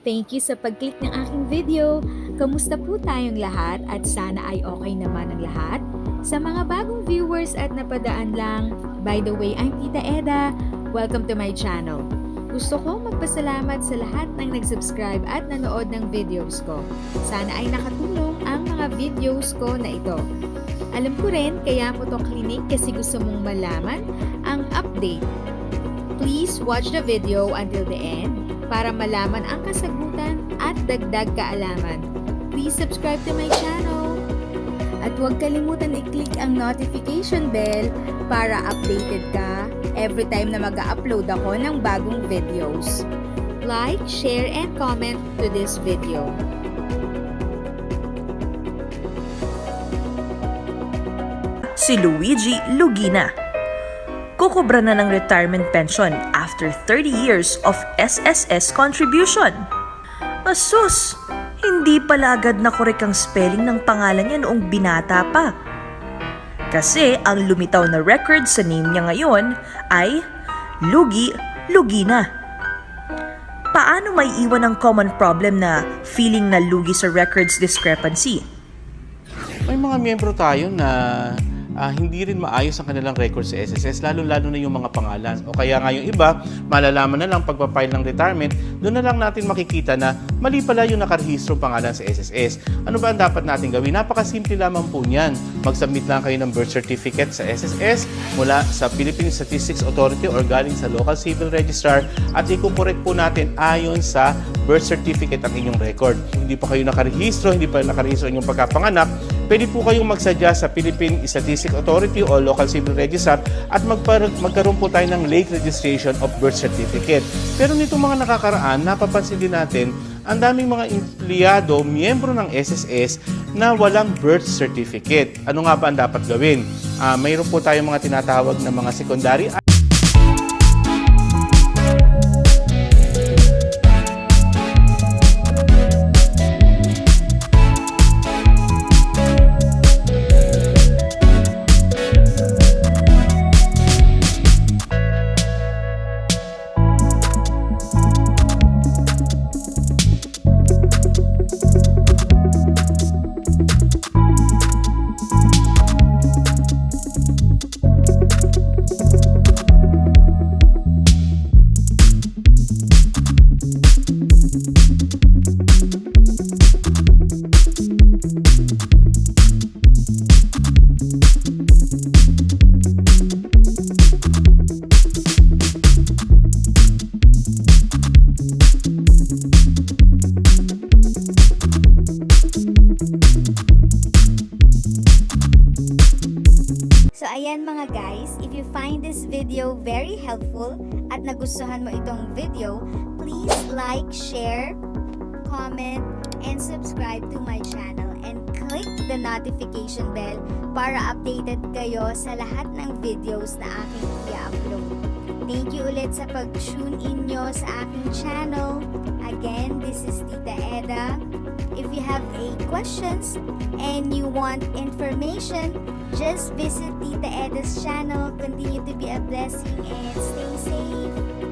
Thank you sa pag-click ng aking video. Kamusta po tayong lahat at sana ay okay naman ang lahat? Sa mga bagong viewers at napadaan lang, by the way, I'm Tita Eda. Welcome to my channel. Gusto ko magpasalamat sa lahat ng nag-subscribe at nanood ng videos ko. Sana ay nakatulong ang mga videos ko na ito. Alam ko rin, kaya mo to klinik kasi gusto mong malaman ang update. Please watch the video until the end para malaman ang kasagutan at dagdag kaalaman. Please subscribe to my channel. At huwag kalimutan i-click ang notification bell para updated ka every time na mag-upload ako ng bagong videos. Like, share, and comment to this video. Si Luigi Lugina. Kukubra na ng retirement pension after 30 years of SSS contribution. Asus! Hindi pala agad na korek ang spelling ng pangalan niya noong binata pa. Kasi ang lumitaw na record sa name niya ngayon ay Lugi Lugina. Paano may iwan ang common problem na feeling na lugi sa records discrepancy? May mga miyembro tayo na hindi rin maayos ang kanilang record sa SSS, lalo-lalo na yung mga pangalan. O kaya nga yung iba, malalaman na lang pagpapile ng retirement, doon na lang natin makikita na mali pala yung nakarehistro pangalan sa SSS. Ano ba ang dapat natin gawin? Napakasimple lamang po niyan. Mag-submit lang kayo ng birth certificate sa SSS mula sa Philippine Statistics Authority or galing sa local civil registrar at ikukorek po natin ayon sa birth certificate ang inyong record. Kung hindi pa kayo nakarehistro, hindi pa nakarehistro inyong pagkapanganak, pwede po kayong magsadya sa Philippine Statistics Authority o local civil registrar at magkaroon po tayo ng late registration of birth certificate. Pero nitong mga nakakaraan, napapansin din natin ang daming mga empleyado, miyembro ng SSS na walang birth certificate. Ano nga ba ang dapat gawin? Mayroon po tayong mga tinatawag na mga secondary. So ayan mga guys, if you find this video very helpful at nagustuhan mo itong video, please like, share, comment, and subscribe to my channel and click the notification bell para updated kayo sa lahat ng videos na aking i-upload. Thank you ulit sa pag-tune in nyo sa aking channel. Again, this is Tita Eda. If you have questions and you want information, just visit Tita Eda's channel. Continue to be a blessing and stay safe.